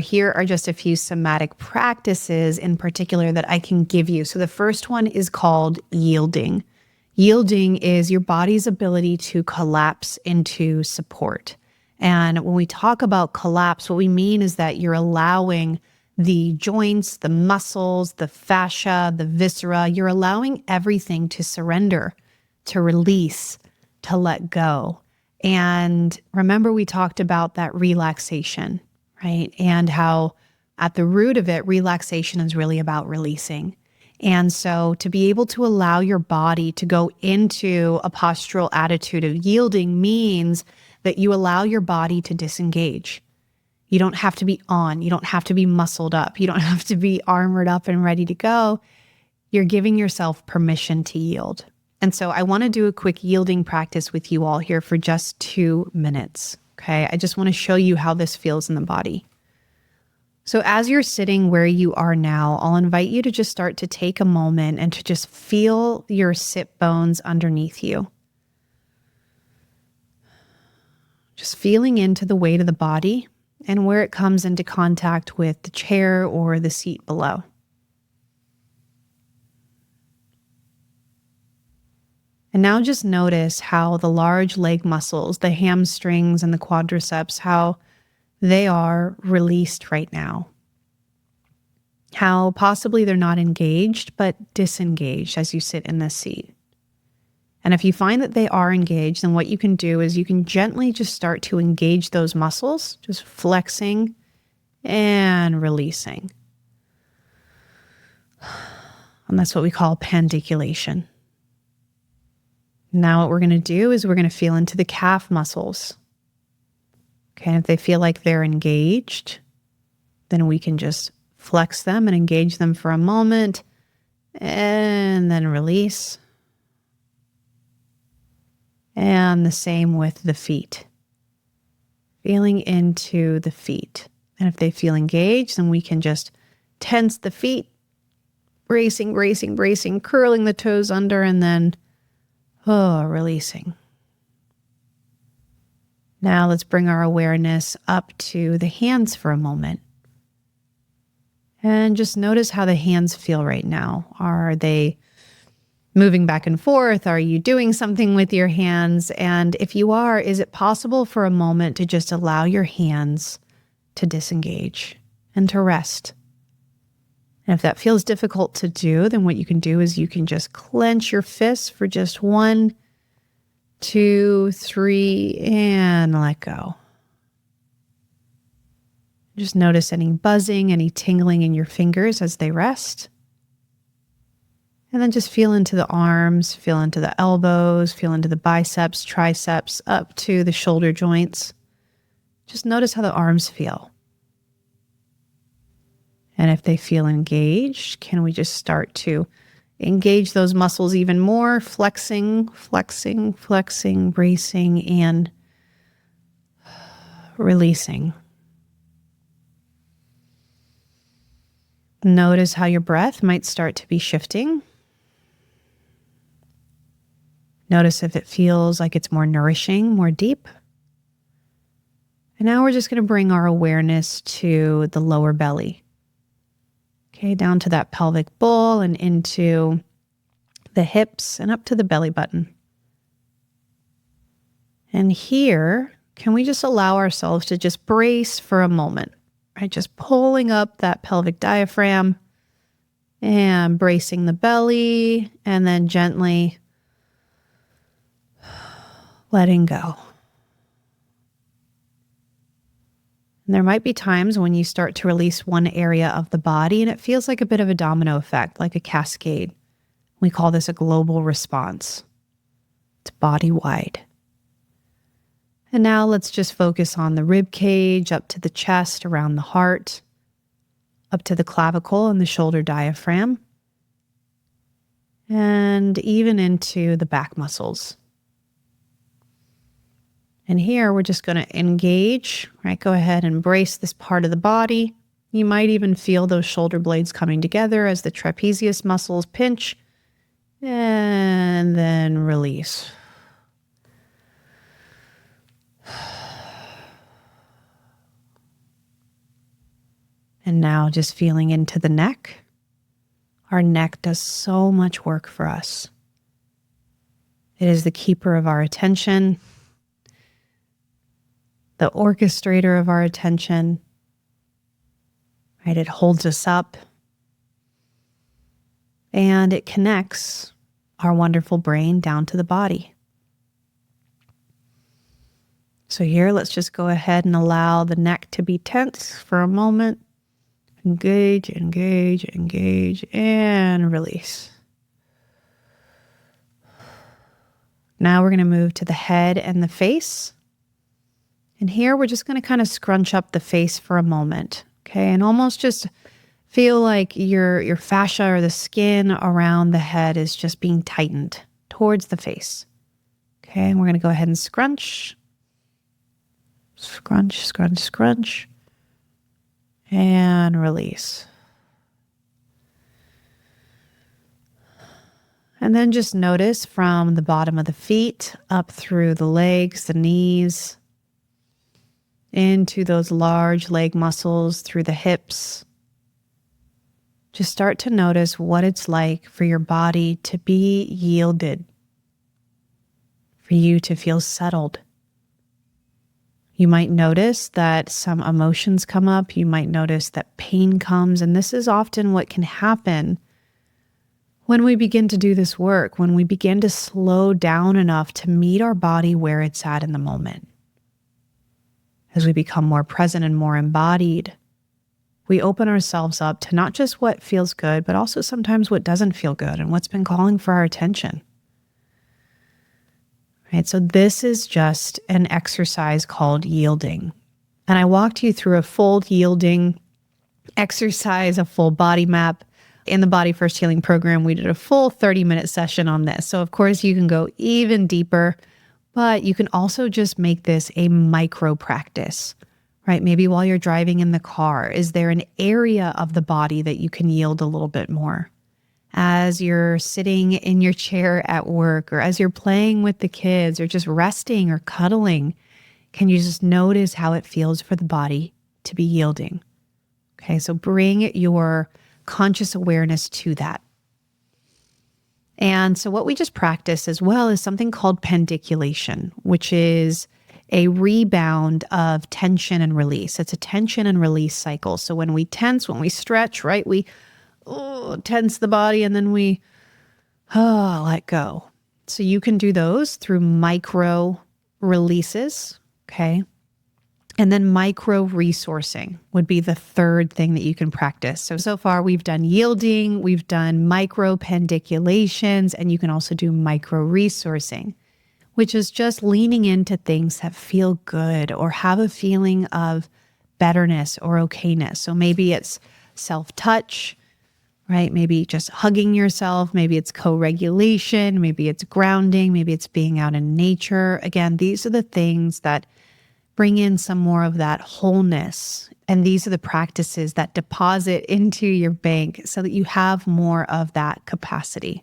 Here are just a few somatic practices in particular that I can give you. So the first one is called yielding. Yielding is your body's ability to collapse into support. And when we talk about collapse, what we mean is that you're allowing the joints, the muscles, the fascia, the viscera, you're allowing everything to surrender, to release, to let go. And remember, we talked about that relaxation, right? And how at the root of it, relaxation is really about releasing. And so to be able to allow your body to go into a postural attitude of yielding means that you allow your body to disengage. You don't have to be on. You don't have to be muscled up. You don't have to be armored up and ready to go. You're giving yourself permission to yield. And so I want to do a quick yielding practice with you all here for just 2 minutes. Okay. I just want to show you how this feels in the body. So as you're sitting where you are now, I'll invite you to just start to take a moment and to just feel your sit bones underneath you. Just feeling into the weight of the body and where it comes into contact with the chair or the seat below. And now just notice how the large leg muscles, the hamstrings and the quadriceps, how they are released right now. How possibly they're not engaged, but disengaged as you sit in this seat. And if you find that they are engaged, then what you can do is you can gently just start to engage those muscles, just flexing and releasing. And that's what we call pandiculation. Now what we're going to do is we're going to feel into the calf muscles. Okay, if they feel like they're engaged, then we can just flex them and engage them for a moment and then release. And the same with the feet. Feeling into the feet. And if they feel engaged, then we can just tense the feet, bracing, curling the toes under, and then releasing. Now let's bring our awareness up to the hands for a moment. And just notice how the hands feel right now. Are they moving back and forth? Are you doing something with your hands? And if you are, is it possible for a moment to just allow your hands to disengage and to rest? And if that feels difficult to do, then what you can do is you can just clench your fists for just 1, 2, 3, and let go. Just notice any buzzing, any tingling in your fingers as they rest. And then just feel into the arms, feel into the elbows, feel into the biceps, triceps, up to the shoulder joints. Just notice how the arms feel. And if they feel engaged, can we just start to engage those muscles even more, flexing, bracing, and releasing. Notice how your breath might start to be shifting. Notice if it feels like it's more nourishing, more deep. And now we're just going to bring our awareness to the lower belly. Okay, down to that pelvic bowl and into the hips and up to the belly button. And here, can we just allow ourselves to just brace for a moment, right? Just pulling up that pelvic diaphragm and bracing the belly and then gently letting go. And there might be times when you start to release one area of the body and it feels like a bit of a domino effect, like a cascade. We call this a global response. It's body-wide. And now let's just focus on the rib cage, up to the chest, around the heart, up to the clavicle and the shoulder diaphragm, and even into the back muscles. And here we're just going to engage, right? Go ahead and brace this part of the body. You might even feel those shoulder blades coming together as the trapezius muscles pinch and then release. And now just feeling into the neck. Our neck does so much work for us. It is the keeper of our attention, the orchestrator of our attention, right? It holds us up and it connects our wonderful brain down to the body. So here, let's just go ahead and allow the neck to be tense for a moment. Engage, engage, engage, and release. Now we're going to move to the head and the face. And here we're just going to kind of scrunch up the face for a moment, okay? And almost just feel like your fascia or the skin around the head is just being tightened towards the face. Okay, and we're going to go ahead and scrunch. Scrunch, scrunch, scrunch. And release. And then just notice from the bottom of the feet up through the legs, the knees, into those large leg muscles, through the hips. Just start to notice what it's like for your body to be yielded, for you to feel settled. You might notice that some emotions come up. You might notice that pain comes. And this is often what can happen when we begin to do this work, when we begin to slow down enough to meet our body where it's at in the moment. As we become more present and more embodied, we open ourselves up to not just what feels good, but also sometimes what doesn't feel good and what's been calling for our attention. Right, so this is just an exercise called yielding. And I walked you through a full yielding exercise, a full body map. In the Body First Healing program, we did a full 30-minute session on this. So of course you can go even deeper, but you can also just make this a micro practice, right? Maybe while you're driving in the car, is there an area of the body that you can yield a little bit more? As you're sitting in your chair at work, or as you're playing with the kids, or just resting or cuddling, can you just notice how it feels for the body to be yielding? Okay, so bring your conscious awareness to that. And so what we just practice as well is something called pendiculation, which is a rebound of tension and release. It's a tension and release cycle. So when we tense, when we stretch, right, we tense the body, and then we let go. So you can do those through micro releases, okay? And then micro resourcing would be the third thing that you can practice. So far we've done yielding, we've done micro pendiculations, and you can also do micro resourcing, which is just leaning into things that feel good or have a feeling of betterness or okayness. So maybe it's self-touch, right? Maybe just hugging yourself. Maybe it's co-regulation. Maybe it's grounding. Maybe it's being out in nature. Again, these are the things that bring in some more of that wholeness. And these are the practices that deposit into your bank so that you have more of that capacity.